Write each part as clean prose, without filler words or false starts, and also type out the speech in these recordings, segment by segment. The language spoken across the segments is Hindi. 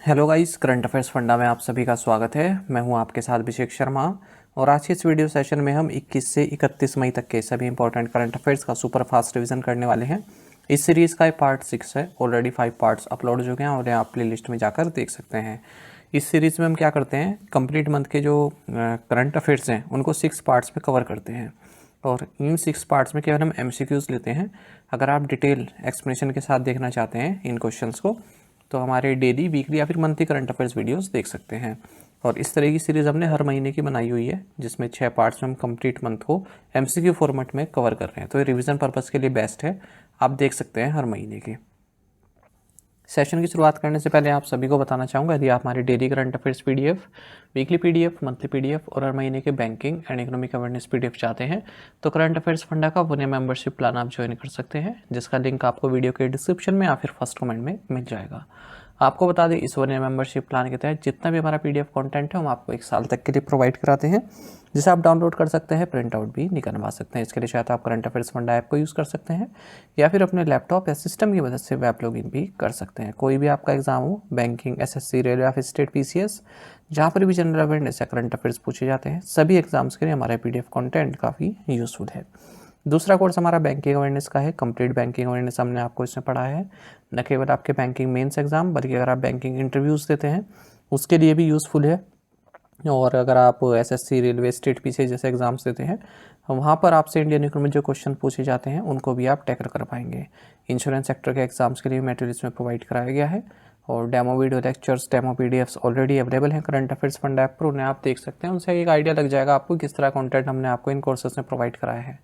Hello guys, current affairs funda में आप सभी का स्वागत है। मैं हूं आपके साथ अभिषेक शर्मा और आज के इस वीडियो सेशन में हम 21 से 31 मई तक के सभी इंपॉर्टेंट करंट अफेयर्स का सुपर फास्ट रिवीजन करने वाले हैं। इस सीरीज़ का पार्ट 6 है। ऑलरेडी 5 पार्ट्स अपलोड हो चुके हैं और आप प्ले लिस्ट में जाकर देख सकते हैं। इस सीरीज़ में हम क्या करते हैं, कंप्लीट मंथ के जो करंट अफेयर्स हैं उनको 6 पार्ट्स में कवर करते हैं और इन 6 पार्ट्स में केवल हम MCQs लेते हैं। अगर आप डिटेल एक्सप्लेनेशन के साथ देखना चाहते हैं इन क्वेश्चंस को तो हमारे डेली, वीकली या फिर मंथली करंट अफेयर्स वीडियोस देख सकते हैं। और इस तरह की सीरीज़ हमने हर महीने की बनाई हुई है जिसमें 6 पार्ट्स में हम कंप्लीट मंथ को MCQ फॉर्मेट में कवर कर रहे हैं। तो ये रिवीजन पर्पज़ के लिए बेस्ट है, आप देख सकते हैं हर महीने के। सेशन की शुरुआत करने से पहले आप सभी को बताना चाहूँगा, यदि आप हमारे daily current affairs PDF, weekly PDF, monthly PDF और हर महीने के banking and economic awareness PDF चाहते हैं तो करंट अफेयर्स फंडा का 1 मेंबरशिप प्लान आप ज्वाइन कर सकते हैं, जिसका लिंक आपको वीडियो के डिस्क्रिप्शन में या फिर फर्स्ट कमेंट में मिल जाएगा। आपको बता दें, इस 1 मेंबरशिप प्लान के तहत जितना भी हमारा PDF कंटेंट है हम आपको 1 साल तक के लिए प्रोवाइड कराते हैं, जिसे आप डाउनलोड कर सकते हैं, प्रिंट आउट भी निकलवा सकते हैं। इसके लिए शायद आप करंट अफेयर्स फंडा ऐप को यूज़ कर सकते हैं या फिर अपने लैपटॉप या सिस्टम की मदद से वेब लॉगिन भी कर सकते हैं। कोई भी आपका एग्जाम हो, बैंकिंग, SSC, रेलवे या फिर स्टेट PCS, जहाँ पर भी जनरल अवेयरनेस या करंट अफेयर्स पूछे जाते हैं, सभी एग्जाम्स के लिए हमारा PDF कंटेंट काफ़ी यूज़फुल है। दूसरा कोर्स हमारा बैंकिंग अवेयरनेस का है। कंप्लीट बैंकिंग अवेयरनेस हमने आपको इसमें पढ़ाया है, न केवल आपके बैंकिंग मेंस एग्जाम बल्कि अगर आप बैंकिंग इंटरव्यूज़ देते हैं उसके लिए भी यूज़फुल है। और अगर आप SSC, रेलवे, स्टेट PCS जैसे एग्जाम्स देते हैं वहाँ पर आपसे इंडियन इकोनॉमी जो क्वेश्चन पूछे जाते हैं उनको भी आप टैकल कर पाएंगे। इंश्योरेंस सेक्टर के एग्जाम्स के लिए मटेरियल इसमें प्रोवाइड कराया गया है और demo video lectures, demo PDFs already available हैं करंट अफेयर्स फंड ऐप पर, उन्हें आप देख सकते हैं। उनसे एक आइडिया लग जाएगा आपको किस तरह कंटेंट हमने आपको इन कोर्सेज में प्रोवाइड कराया है।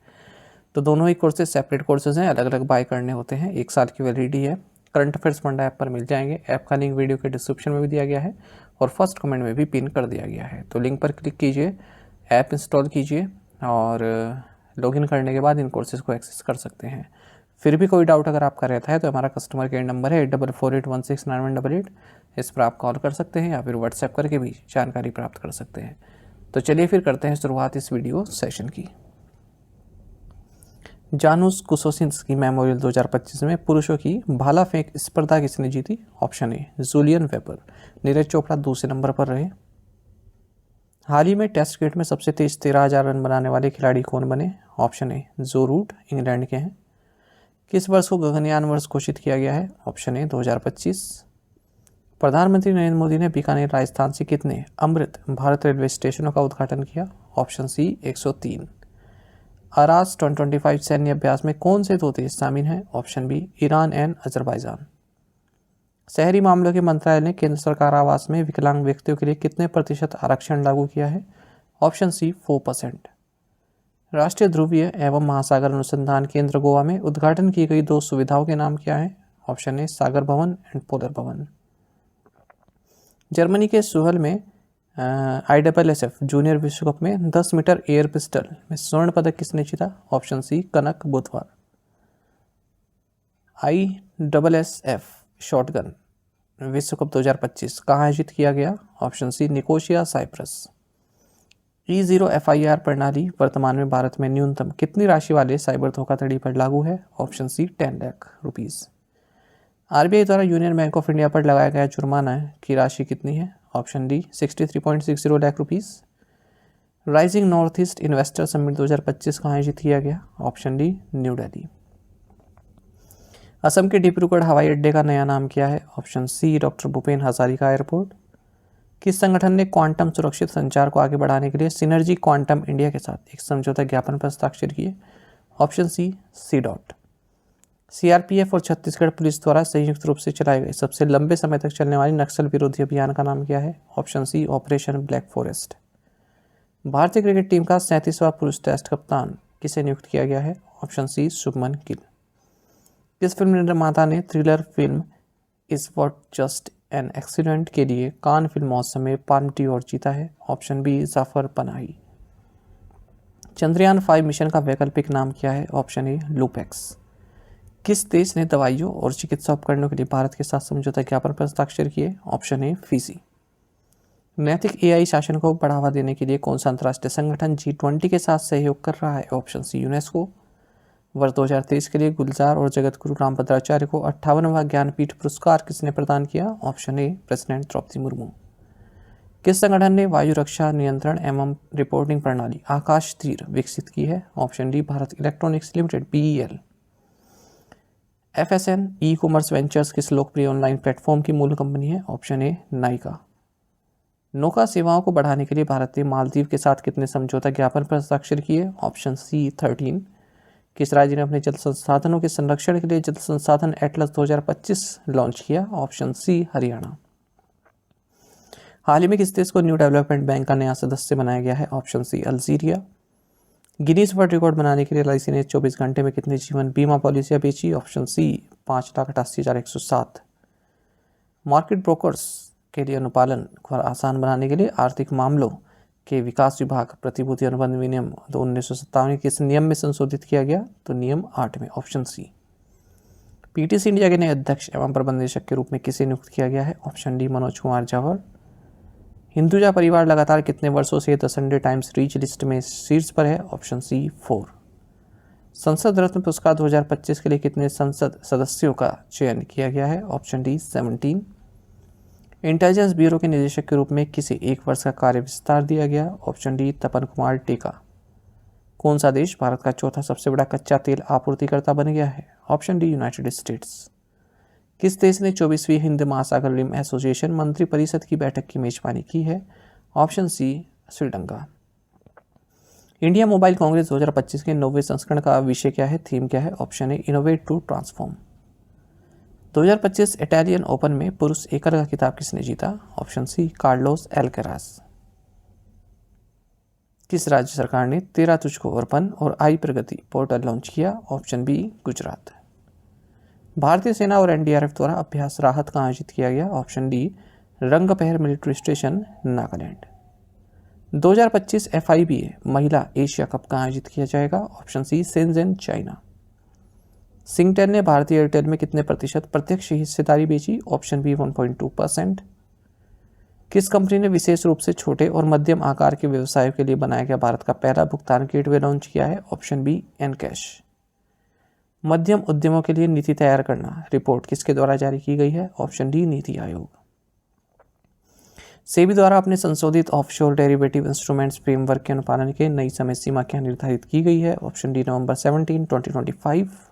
तो दोनों ही कोर्सेज सेपरेट कोर्सेज हैं, अलग अलग बाय करने होते हैं, 1 साल की वैलिडिटी है। करंट अफेयर्स फंडा ऐप पर मिल जाएंगे। ऐप का लिंक वीडियो के डिस्क्रिप्शन में भी दिया गया है और फर्स्ट कमेंट में भी पिन कर दिया गया है। तो लिंक पर क्लिक कीजिए, ऐप इंस्टॉल कीजिए और लॉगिन करने के बाद इन कोर्सेज को एक्सेस कर सकते हैं। फिर भी कोई डाउट अगर आपका रहता है तो हमारा कस्टमर केयर नंबर है 8448169188, इस पर आप कॉल कर सकते हैं या फिर व्हाट्सएप करके भी जानकारी प्राप्त कर सकते हैं। तो चलिए फिर करते हैं शुरुआत इस वीडियो सेशन की। जानुस कुसोसिंस्की मेमोरियल 2025 में पुरुषों की भाला फेंक स्पर्धा किसने जीती? Option A Julian Weber. Neeraj Chopra दूसरे नंबर पर रहे। हाल ही में टेस्ट क्रिकेट में सबसे तेज 13,000 रन बनाने वाले खिलाड़ी कौन बने? ऑप्शन ए जो रूट, इंग्लैंड के हैं। किस वर्ष को गगनयान वर्ष घोषित किया गया है? ऑप्शन ए 2025। प्रधानमंत्री नरेंद्र मोदी ने बीकानेर राजस्थान से कितने अमृत भारत रेलवे स्टेशनों का उद्घाटन किया? ऑप्शन सी 103। अरास 2025 सैन्य अभ्यास में कौन से 2 देश शामिल हैं? Option B Iran and Azerbaijan. शहरी मामलों के मंत्रालय ने केंद्र सरकार आवास में विकलांग व्यक्तियों के लिए कितने प्रतिशत आरक्षण लागू किया है? Option C 4%। राष्ट्रीय ध्रुवीय एवं महासागर अनुसंधान केंद्र गोवा में उद्घाटन की गई 2 सुविधाओं के नाम क्या है? ऑप्शन ए सागर भवन एंड पोलर भवन। जर्मनी के सुहल में ISSF जूनियर विश्व कप में 10 मीटर एयर पिस्टल में स्वर्ण पदक किसने जीता? ऑप्शन सी कनक बुधवार। ISSF शॉटगन विश्व कप 2025 कहाँ आयोजित किया गया? Option C Nicosia, Cyprus. E0 FIR प्रणाली वर्तमान में भारत में न्यूनतम कितनी राशि वाले साइबर धोखाधड़ी पर लागू है? Option C 10 lakh rupees. RBI द्वारा यूनियन बैंक ऑफ इंडिया पर लगाया गया जुर्माना की राशि कितनी है? Option D 63.60 lakh rupees. Rising north east investor summit 2025 कहाँ आयोजित किया गया? Option D new Delhi. Assam के डिब्रूगढ़ हवाई अड्डे का नया नाम क्या है? Option C doctor Bhupen Hazarika airport. किस संगठन ने क्वांटम सुरक्षित संचार को आगे बढ़ाने के लिए सिनर्जी क्वांटम इंडिया के साथ एक समझौता ज्ञापन पर हस्ताक्षर किए? ऑप्शन सी CDOT। CRPF और छत्तीसगढ़ पुलिस द्वारा संयुक्त रूप से चलाए गए सबसे लंबे समय तक चलने वाली नक्सल विरोधी अभियान का नाम क्या है? Option C operation black forest. भारतीय क्रिकेट टीम का 37वां पुरुष टेस्ट कप्तान किसे नियुक्त किया गया है? Option C Shubman Gill. किस फिल्म निर्माता ने thriller film is what just an accident के लिए कान फिल्म महोत्सव में पाल्म अवार्ड जीता है? Option B Jafar Panahi. Chandrayaan 5 mission का वैकल्पिक नाम क्या है? Option A Lupex. किस देश ने दवाइयों और चिकित्सा उपकरणों के लिए भारत के साथ समझौता ज्ञापन पर हस्ताक्षर किए? Option A Fiji. नैतिक AI शासन को बढ़ावा देने के लिए कौन सा अंतर्राष्ट्रीय संगठन G20 के साथ सहयोग कर रहा है? Option C UNESCO. वर्ष 2023 के लिए गुलजार और जगत गुरु रामभद्राचार्य को 58वां ज्ञानपीठ पुरस्कार किसने प्रदान किया? Option A president Droupadi Murmu. किस संगठन ने वायु रक्षा नियंत्रण एवं रिपोर्टिंग प्रणाली आकाश तीर विकसित की है? Option D Bharat electronics limited BEL। FSN e commerce ventures किस लोकप्रिय ऑनलाइन प्लेटफॉर्म की मूल कंपनी है? ऑप्शन ए नाइका। नौका सेवाओं को बढ़ाने के लिए भारत ने मालदीव के साथ कितने समझौता ज्ञापन पर हस्ताक्षर किए? Option C 13। किस राज्य ने अपने जल संसाधनों के संरक्षण के लिए जल संसाधन एटलस 2025 लॉन्च किया? Option C Haryana. हाल ही में किस देश को न्यू डेवलपमेंट बैंक का नया सदस्य बनाया गया है? Option C Algeria. Guinness world record बनाने के लिए LIC ने 24 घंटे में कितनी जीवन बीमा पॉलिसियां बेची? Option C 5,88,107। मार्केट ब्रोकर्स के लिए अनुपालन को आसान बनाने के लिए आर्थिक मामलों के विकास विभाग प्रतिभूति अनुबंध विनियम 1957 किस नियम में संशोधित किया गया? तो नियम 8 में, ऑप्शन सी। PTC इंडिया के नए अध्यक्ष एवं प्रबंध निदेशक के रूप में किसे नियुक्त किया गया है? Option D Manoj Kumar Jawar. हिंदुजा परिवार लगातार कितने वर्षों से the Sunday Times rich list में शीर्ष पर है? Option C 4। संसद रत्न पुरस्कार 2025 के लिए कितने संसद सदस्यों का चयन किया गया है? Option D 17। इंटेलिजेंस ब्यूरो के निदेशक के रूप में किसे 1 वर्ष का कार्य विस्तार दिया गया? ऑप्शन डी तपन कुमार टेका। कौन सा देश भारत का चौथा सबसे बड़ा कच्चा तेल आपूर्तिकर्ता बन गया है? Option D United states. किस देश ने 24वीं हिंद महासागर रिम एसोसिएशन मंत्री परिषद की बैठक की मेजबानी की है? Option C Sri Lanka. India mobile congress 2025 के 9वें संस्करण का विषय क्या है, थीम क्या है? Option A innovate to transform. 2025 Italian open में पुरुष एकल का खिताब किसने जीता? Option C Carlos Alcaraz. किस राज्य सरकार ने तेरा तुझको अर्पण और आई प्रगति पोर्टल लॉन्च किया? Option B Gujarat. भारतीय सेना और NDRF द्वारा अभ्यास राहत का आयोजित किया गया? Option D Rangapahar military station Nagaland. 2025 FIBA महिला एशिया कप का आयोजित किया जाएगा? Option C Shenzhen China. Singtel ने भारतीय एयरटेल में कितने प्रतिशत प्रत्यक्ष हिस्सेदारी बेची? Option B 1.2%। किस कंपनी ने विशेष रूप से छोटे और मध्यम आकार के व्यवसायों के लिए बनाया गया भारत का पहला भुगतान गेटवे लॉन्च किया है? Option B Enkash. मध्यम उद्यमों के लिए नीति तैयार करना रिपोर्ट किसके द्वारा जारी की गई है? Option D NITI Aayog. सेबी द्वारा अपने संशोधित ऑफशोर डेरिवेटिव इंस्ट्रूमेंट्स फ्रेमवर्क के अनुपालन के नई समय सीमा क्या निर्धारित की गई है? ऑप्शन डी नवंबर 17, 2025।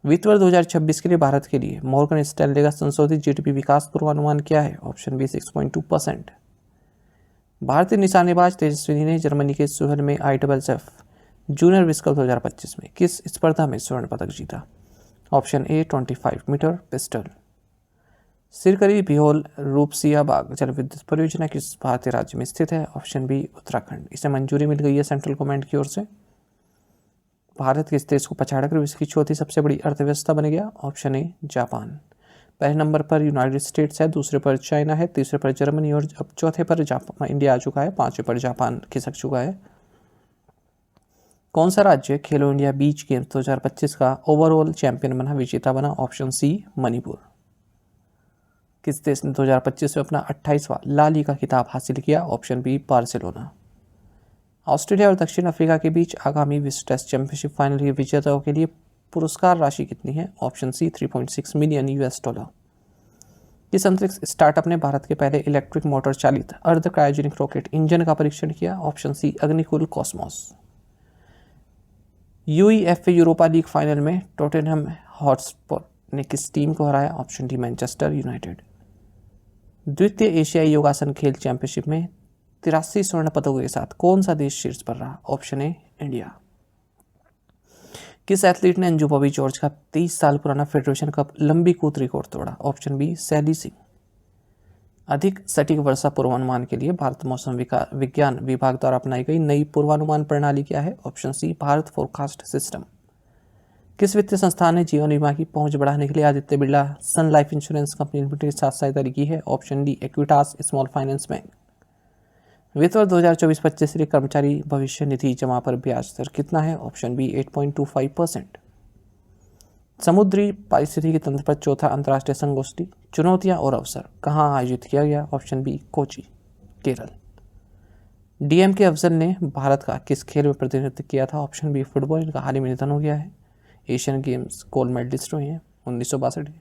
वित्त वर्ष 2026 के लिए भारत के लिए मॉर्गन स्टैनले का संशोधित GDP विकास पूर्वानुमान क्या है? Option B 6.2%। भारतीय निशानेबाज तेजस्विनी ने जर्मनी के सुहल में ISSF जूनियर विश्व कप 2025 में किस स्पर्धा में स्वर्ण पदक जीता? Option A 25 metre pistol. Sirkari Bhyol Rupsiya Bagh जल विद्युत परियोजना किस भारतीय राज्य में स्थित है? Option B Uttarakhand. इसे मंजूरी मिल गई है सेंट्रल गवर्नमेंट की ओर से। भारत किस देश को पछाड़कर विश्व की चौथी सबसे बड़ी अर्थव्यवस्था बन गया? Option A Japan. पहले नंबर पर यूनाइटेड स्टेट्स है, दूसरे पर चाइना है, तीसरे पर जर्मनी और अब चौथे पर इंडिया आ चुका है, पांचवें पर जापान खिसक चुका है। कौन सा राज्य खेलो इंडिया बीच गेम्स 2025 का ओवरऑल चैंपियन बना, विजेता बना? Option C Manipur. किस देश ने 2025 में अपना 28वां ला लीगा खिताब हासिल किया? Option B Barcelona. ऑस्ट्रेलिया और दक्षिण अफ्रीका के बीच आगामी विश्व टेस्ट चैंपियनशिप फाइनल के विजेताओं के लिए पुरस्कार राशि कितनी है? Option C 3.6 million $। किस अंतरिक्ष स्टार्टअप ने भारत के पहले इलेक्ट्रिक मोटर चालित अर्ध क्रायोजेनिक रॉकेट इंजन का परीक्षण किया? Option C Agnikul Cosmos. UEFA Europa league final में टॉटेनहम हॉटस्पर ने किस टीम को हराया? Option D Manchester United. द्वितीय एशियाई योगासन खेल चैंपियनशिप में 83 स्वर्ण पदकों के साथ कौन सा देश शीर्ष पर रहा? Option A India. किस एथलीट ने अंजू बॉबी जॉर्ज का 23 साल पुराना फेडरेशन कप लंबी कूद रिकॉर्ड तोड़ा? ऑप्शन बी सैली सिंह। अधिक सटीक वर्षा पूर्वानुमान के लिए भारत मौसम विज्ञान विभाग द्वारा अपनाई गई नई पूर्वानुमान प्रणाली क्या है? Option C Bharat forecast system. किस वित्तीय संस्थान ने जीवन बीमा की पहुंच बढ़ाने के लिए आदित्य बिरला सन लाइफ इंश्योरेंस कंपनी लिमिटेड के साथ साझेदारी की है? Option D Equitas small finance bank. वित्त वर्ष 2024-25 के लिए कर्मचारी भविष्य निधि जमा पर ब्याज दर कितना है? Option B 8.25%। समुद्री पारिस्थितिकी तंत्र पर चौथा अंतर्राष्ट्रीय संगोष्ठी चुनौतियां और अवसर कहाँ आयोजित किया गया? Option B Kochi Kerala. DM के अफजल ने भारत का किस खेल में प्रतिनिधित्व किया था? ऑप्शन बी फुटबॉल, इनका हाल ही में निधन हो गया है। एशियन गेम्स गोल्ड मेडलिस्ट हुए हैं 1962।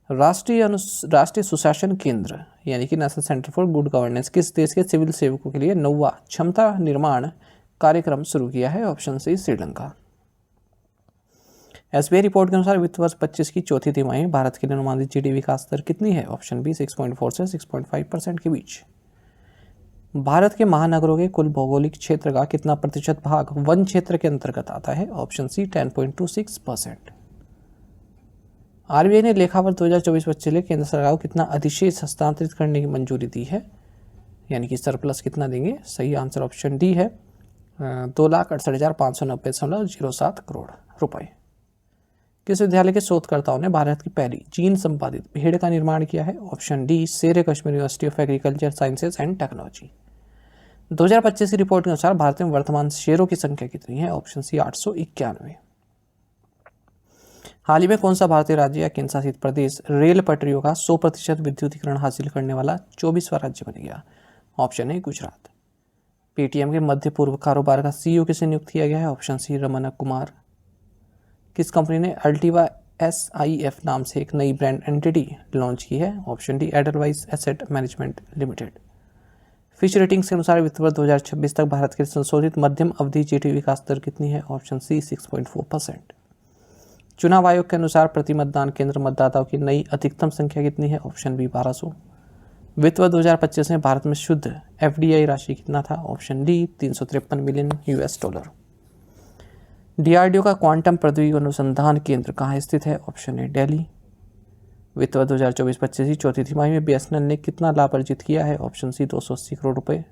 राष्ट्रीय सुशासन केंद्र यानी कि national centre for good governance किस देश के सिविल सेवकों के लिए 9वां क्षमता निर्माण कार्यक्रम शुरू किया है? Option C Sri Lanka. SBI report के अनुसार वित्त वर्ष 25 की चौथी तिमाही भारत के लिए अनुमानित जीडीपी विकास दर कितनी है? ऑप्शन बी 6.4 से 6.5% के बीच। भारत के महानगरों के कुल भौगोलिक क्षेत्र का कितना प्रतिशत भाग वन क्षेत्र के अंतर्गत आता है? ऑप्शन सी 10.26%। आरबीआई ने लेखा वर्ष 2024-25 के लिए केंद्र सरकार को कितना अधिशेष हस्तांतरित करने की मंजूरी दी है? यानी कि सरप्लस कितना देंगे? सही आंसर ऑप्शन डी है 2,68,590.07 करोड़ रुपए। किस विद्यालय के शोधकर्ताओं ने भारत की पहली जीन संपादित भेड़ का निर्माण किया है? ऑप्शन डी शेर Kashmir university of agriculture sciences and technology. 2025 की रिपोर्ट के अनुसार भारत में वर्तमान शेरों की संख्या कितनी है? ऑप्शन सी 891। हाल ही में कौन सा भारतीय राज्य या केंद्र शासित प्रदेश रेल पटरियों का 100% विद्युतीकरण हासिल करने वाला 24वां राज्य बन गया? Option A Gujarat. पेटीएम के मध्य पूर्व कारोबार का सीईओ किसे नियुक्त किया गया है? Option C Raman Kumar. किस कंपनी ने अल्टीवा SIF नाम से एक नई ब्रांड एंटिटी लॉन्च की है? Option D Edelweiss asset management limited. Fitch ratings के अनुसार वित्त वर्ष 2026 तक भारत के संशोधित मध्यम अवधि जीडीपी विकास दर कितनी है? Option C 6.4%। चुनाव आयोग के अनुसार प्रति मतदान केंद्र मतदाताओं की नई अधिकतम संख्या कितनी है? Option B 1200। वित्त वर्ष 2025 में भारत में शुद्ध FDI राशि कितना था? Option D 353 million $। DRDO का क्वांटम प्रौद्योगिकी अनुसंधान केंद्र कहाँ स्थित है? ऑप्शन ए दिल्ली। वित्त वर्ष 2024-25 की चौथी तिमाही में BSNL ने कितना लाभ अर्जित किया है? ऑप्शन सी 280 करोड़ रुपए।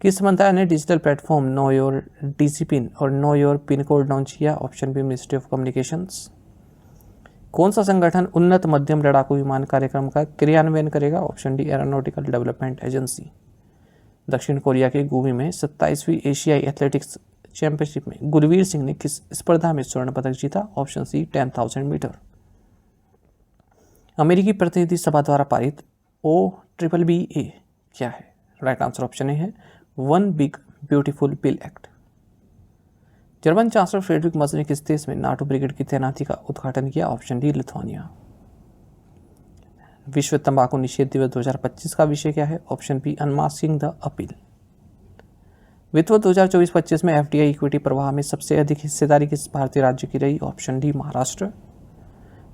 किस मंत्रालय ने digital platform know your DC PIN और know your PIN code launch किया? Option B ministry of communications. कौन सा संगठन उन्नत मध्यम लड़ाकू विमान कार्यक्रम का क्रियान्वयन करेगा? Option D aeronautical development agency. दक्षिण कोरिया के गुबी में 27वीं एशियाई एथलेटिक्स चैंपियनशिप में गुरवीर सिंह ने किस स्पर्धा में स्वर्ण पदक जीता? Option C 10,000 metre. अमेरिकी प्रतिनिधि सभा द्वारा पारित OBBBA क्या है? राइट आंसर ऑप्शन ए है one big beautiful bill act. German chancellor Friedrich Merz ने किस देश में नाटो ब्रिगेड की तैनाती का उद्घाटन किया? Option D Lithuania. विश्व तंबाकू निषेध दिवस 2025 का विषय क्या है? Option B unmasking the appeal. वित्त वर्ष 2024-25 में FDI इक्विटी प्रवाह में सबसे अधिक हिस्सेदारी किस भारतीय राज्य की रही? Option D Maharashtra.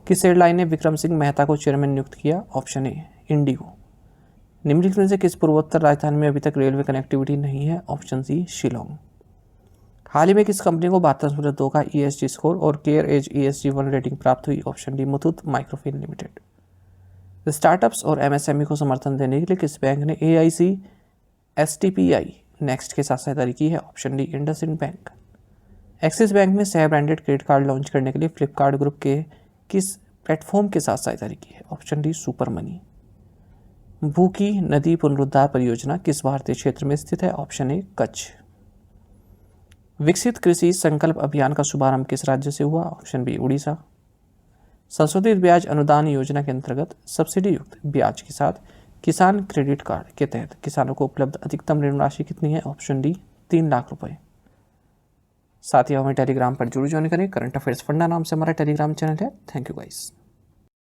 किस एयरलाइन ने विक्रम सिंह मेहता को चेयरमैन नियुक्त किया? ऑप्शन ए इंडिगो। निम्नलिखित में से किस पूर्वोत्तर राजधानी में अभी तक रेलवे कनेक्टिविटी नहीं है? ऑप्शन सी शिलोंग। हाल ही में किस कंपनी को 72.2 का ESG स्कोर और केयर एज ESG 1 रेटिंग प्राप्त हुई? Option D Muthoot Microfin limited. Startups और MSME को समर्थन देने के लिए किस बैंक ने AIC STPI नेक्स्ट के साथ साझेदारी की है? Option D IndusInd bank. Axis bank ने सह ब्रांडेड क्रेडिट कार्ड लॉन्च करने के लिए फ्लिपकार्ट ग्रुप के किस प्लेटफॉर्म के साथ साझेदारी की है? Option D super money. Bhukhi नदी पुनरुद्धार परियोजना किस भारतीय क्षेत्र में स्थित है? Option A Kutch. विकसित कृषि संकल्प अभियान का शुभारंभ किस राज्य से हुआ? Option B Orissa. संशोधित ब्याज अनुदान योजना के अंतर्गत सब्सिडी युक्त ब्याज के साथ किसान क्रेडिट कार्ड के तहत किसानों को उपलब्ध अधिकतम ऋण राशि कितनी है? ऑप्शन डी 3 लाख रुपए। साथ ही हमें टेलीग्राम पर जरूर ज्वाइन करें। करंट अफेयर्स फंडा नाम से हमारा टेलीग्राम चैनल है। Thank you guys.